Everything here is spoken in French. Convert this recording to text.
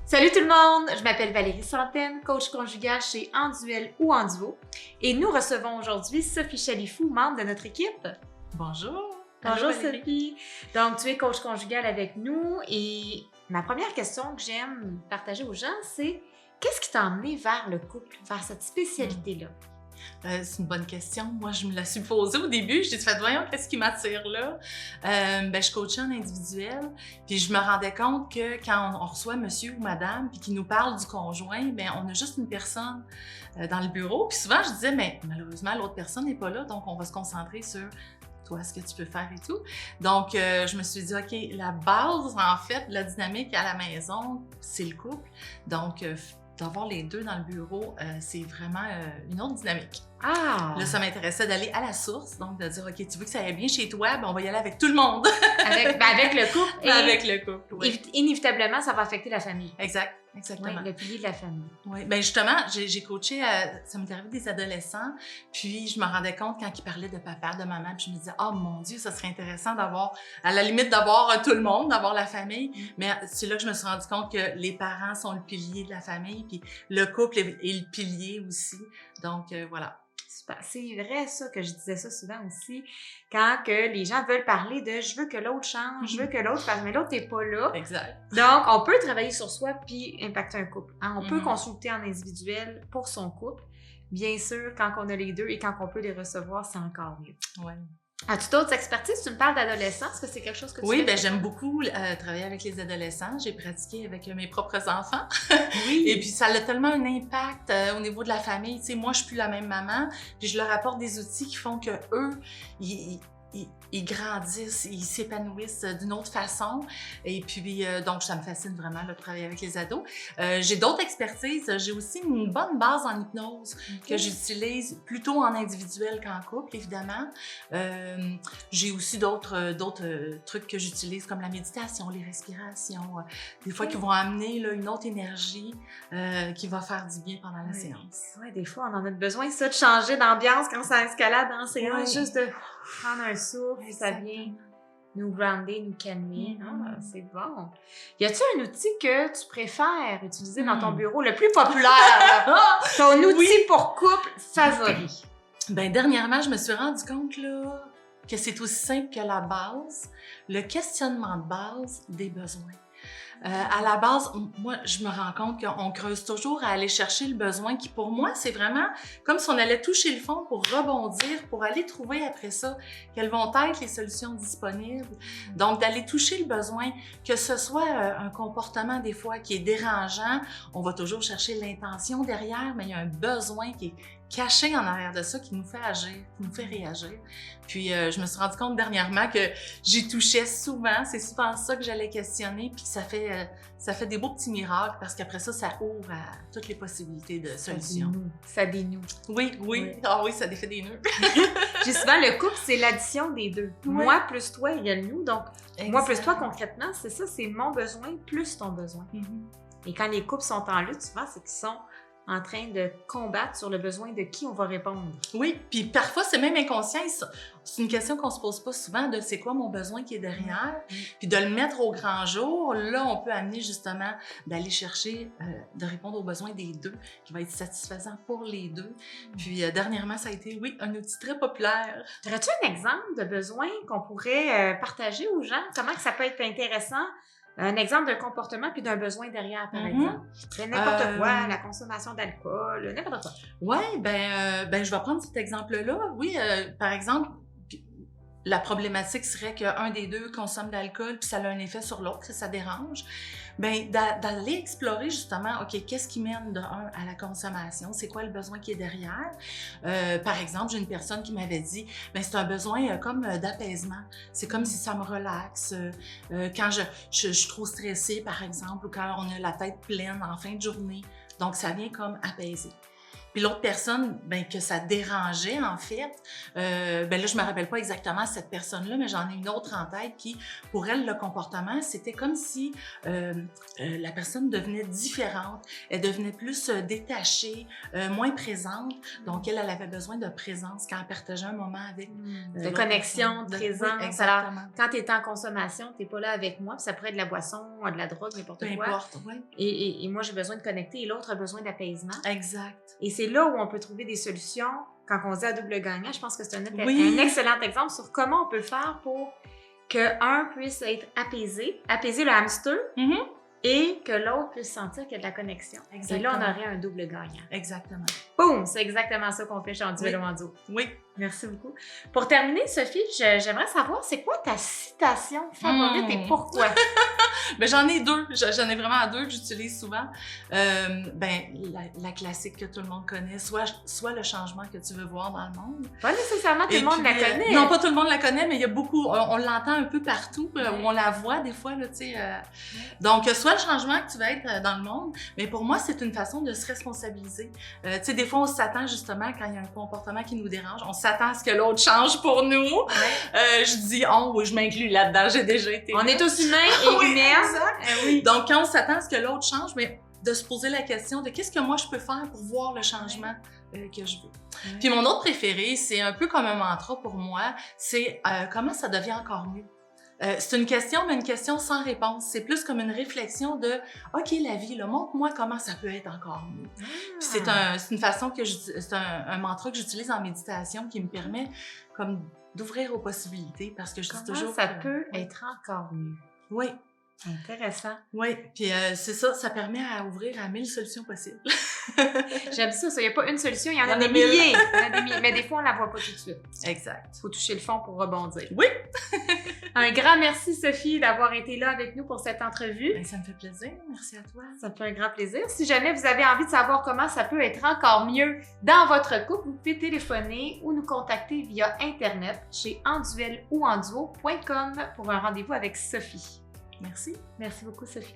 Salut tout le monde, je m'appelle Valérie Santaine, coach conjugale chez Enduel ou Enduo et nous recevons aujourd'hui Sophie Chalifou, membre de notre équipe. Bonjour! Bonjour Sophie! Donc tu es coach conjugale avec nous et ma première question que j'aime partager aux gens, c'est qu'est-ce qui t'a emmené vers le couple, vers cette spécialité-là? C'est une bonne question. Moi, je me la suis posée au début. Je me suis dit, voyons, qu'est-ce qui m'attire là? Je coachais en individuel, puis je me rendais compte que quand on reçoit monsieur ou madame, puis qu'il nous parle du conjoint, on a juste une personne dans le bureau. Puis souvent, je disais, mais malheureusement, l'autre personne n'est pas là, donc on va se concentrer sur toi, ce que tu peux faire et tout. Donc, je me suis dit, OK, la base, en fait, de la dynamique à la maison, c'est le couple. Donc, d'avoir les deux dans le bureau, c'est vraiment une autre dynamique. Ah! Là, ça m'intéressait d'aller à la source, donc de dire, OK, tu veux que ça aille bien chez toi, on va y aller avec tout le monde. Avec le couple. Et avec le couple, oui. Inévitablement, ça va affecter la famille. Exactement. Oui, le pilier de la famille. Oui, justement, j'ai coaché, ça m'est arrivé des adolescents, puis je me rendais compte quand ils parlaient de papa, de maman, puis je me disais, oh mon Dieu, ça serait intéressant d'avoir, à la limite d'avoir tout le monde, d'avoir la famille, mais c'est là que je me suis rendu compte que les parents sont le pilier de la famille, puis le couple est le pilier aussi, donc voilà. C'est vrai ça, que je disais ça souvent aussi, quand que les gens veulent parler de « je veux que l'autre change, je veux que l'autre fasse », mais l'autre n'est pas là. Exact. Donc, on peut travailler sur soi puis impacter un couple. Hein? On peut consulter en individuel pour son couple. Bien sûr, quand on a les deux et quand on peut les recevoir, c'est encore mieux. Ouais. As-tu d'autres expertises? Tu me parles d'adolescence, est-ce que c'est quelque chose que tu Oui, fais? j'aime beaucoup travailler avec les adolescents. J'ai pratiqué avec mes propres enfants. Oui. Et puis, ça a tellement un impact au niveau de la famille. Tu sais, moi, je suis plus la même maman, puis je leur apporte des outils qui font que eux, ils grandissent, ils s'épanouissent d'une autre façon. Et puis, donc, ça me fascine vraiment de travailler avec les ados. J'ai d'autres expertises. J'ai aussi une bonne base en hypnose que j'utilise plutôt en individuel qu'en couple, évidemment. J'ai aussi d'autres trucs que j'utilise comme la méditation, les respirations, des fois qui vont amener là, une autre énergie qui va faire du bien pendant la séance. Oui, des fois, on en a besoin, ça, de changer d'ambiance quand ça escalade en séance, juste de prendre un souffle, ça vient nous grounder, nous calmer. Ah, c'est bon. Y a-t-il un outil que tu préfères utiliser dans ton bureau, le plus populaire? Ton outil pour couple favori? Dernièrement, je me suis rendu compte là, que c'est aussi simple que la base, le questionnement de base des besoins. À la base, moi, je me rends compte qu'on creuse toujours à aller chercher le besoin qui, pour moi, c'est vraiment comme si on allait toucher le fond pour rebondir, pour aller trouver après ça quelles vont être les solutions disponibles. Donc, d'aller toucher le besoin, que ce soit un comportement des fois qui est dérangeant, on va toujours chercher l'intention derrière, mais il y a un besoin qui est caché en arrière de ça qui nous fait agir, qui nous fait réagir. Puis, je me suis rendu compte dernièrement que j'y touchais souvent. C'est souvent ça que j'allais questionner, puis ça fait des beaux petits miracles parce qu'après ça, ça ouvre à toutes les possibilités de solutions. Ça dénoue. Oui. Ah oui, ça défait des nœuds. J'ai souvent, le couple, c'est l'addition des deux. Oui. Moi plus toi égale nous. Donc, moi plus toi, concrètement, c'est ça, c'est mon besoin plus ton besoin. Et quand les couples sont en lutte, souvent, c'est qu'ils sont en train de combattre sur le besoin de qui on va répondre. Oui, puis parfois, c'est même inconscient. C'est une question qu'on se pose pas souvent de c'est quoi mon besoin qui est derrière. Puis de le mettre au grand jour, là, on peut amener justement d'aller chercher, de répondre aux besoins des deux, qui va être satisfaisant pour les deux. Puis dernièrement, ça a été, oui, un outil très populaire. Aurais-tu un exemple de besoin qu'on pourrait partager aux gens? Comment que ça peut être intéressant? Un exemple d'un comportement puis d'un besoin derrière, par exemple. N'importe quoi, la consommation d'alcool, n'importe quoi. Oui, je vais prendre cet exemple-là. Oui, par exemple, la problématique serait qu'un des deux consomme de l'alcool puis ça a un effet sur l'autre, ça dérange. D'aller explorer justement, OK, qu'est-ce qui mène de un à la consommation? C'est quoi le besoin qui est derrière? Par exemple, j'ai une personne qui m'avait dit, c'est un besoin comme d'apaisement. C'est comme si ça me relaxe. Quand je suis trop stressée, par exemple, ou quand on a la tête pleine en fin de journée. Donc, ça vient comme apaiser. Puis l'autre personne, ben, que ça dérangeait, en fait, ben là, je me rappelle pas exactement cette personne-là, mais j'en ai une autre en tête qui, pour elle, le comportement, c'était comme si la personne devenait différente, elle devenait plus détachée, moins présente. Donc, elle avait besoin de présence quand elle partageait un moment avec de connexion, de présence. Oui, exactement. Alors, quand tu es en consommation, tu n'es pas là avec moi, puis ça pourrait être de la boisson, de la drogue, n'importe quoi. Peu importe, oui. Et moi, j'ai besoin de connecter et l'autre a besoin d'apaisement. Exact. Et c'est là où on peut trouver des solutions. Quand on dit à double gagnant, je pense que c'est un excellent exemple sur comment on peut faire pour qu'un puisse être apaisé, apaiser le hamster, et que l'autre puisse sentir qu'il y a de la connexion. Exactement. Et là, on aurait un double gagnant. Exactement. Boum! C'est exactement ça qu'on fait chez Enduel ou Enduo. Oui. Merci beaucoup. Pour terminer, Sophie, j'aimerais savoir, c'est quoi ta citation favorite et pourquoi? Ben, j'en ai deux. J'en ai vraiment deux que j'utilise souvent. Ben, la classique que tout le monde connaît, soit le changement que tu veux voir dans le monde. Pas nécessairement tout le monde la connaît. Non, pas tout le monde la connaît, mais il y a beaucoup, on l'entend un peu partout, où on la voit des fois, là, tu sais. Donc, soit le changement que tu veux être dans le monde, mais pour moi, c'est une façon de se responsabiliser. Tu sais, des fois, on s'attend justement, quand il y a un comportement qui nous dérange, on s'attend à ce que l'autre change pour nous. Je dis « on » ou je m'inclus là-dedans, j'ai déjà été On là. est tous humains et humains. Oui. Donc, quand on s'attend à ce que l'autre change, mais de se poser la question de qu'est-ce que moi je peux faire pour voir le changement que je veux. Puis mon autre préféré, c'est un peu comme un mantra pour moi, c'est comment ça devient encore mieux. C'est une question, mais une question sans réponse. C'est plus comme une réflexion de « OK, la vie, là, montre-moi comment ça peut être encore mieux. » Puis c'est une façon c'est un mantra que j'utilise en méditation qui me permet comme d'ouvrir aux possibilités parce que je dis toujours ça peut être encore mieux. Oui. Intéressant. Oui, puis c'est ça, ça permet à ouvrir à 1000 solutions possibles. J'aime ça. Il n'y a pas une solution, il y en a des milliers. Mais des fois, on ne la voit pas tout de suite. Exact. Il faut toucher le fond pour rebondir. Oui! Un grand merci, Sophie, d'avoir été là avec nous pour cette entrevue. Bien, ça me fait plaisir. Merci à toi. Ça me fait un grand plaisir. Si jamais vous avez envie de savoir comment ça peut être encore mieux dans votre couple, vous pouvez téléphoner ou nous contacter via Internet chez enduelouenduo.com pour un rendez-vous avec Sophie. Merci. Merci beaucoup, Sophie.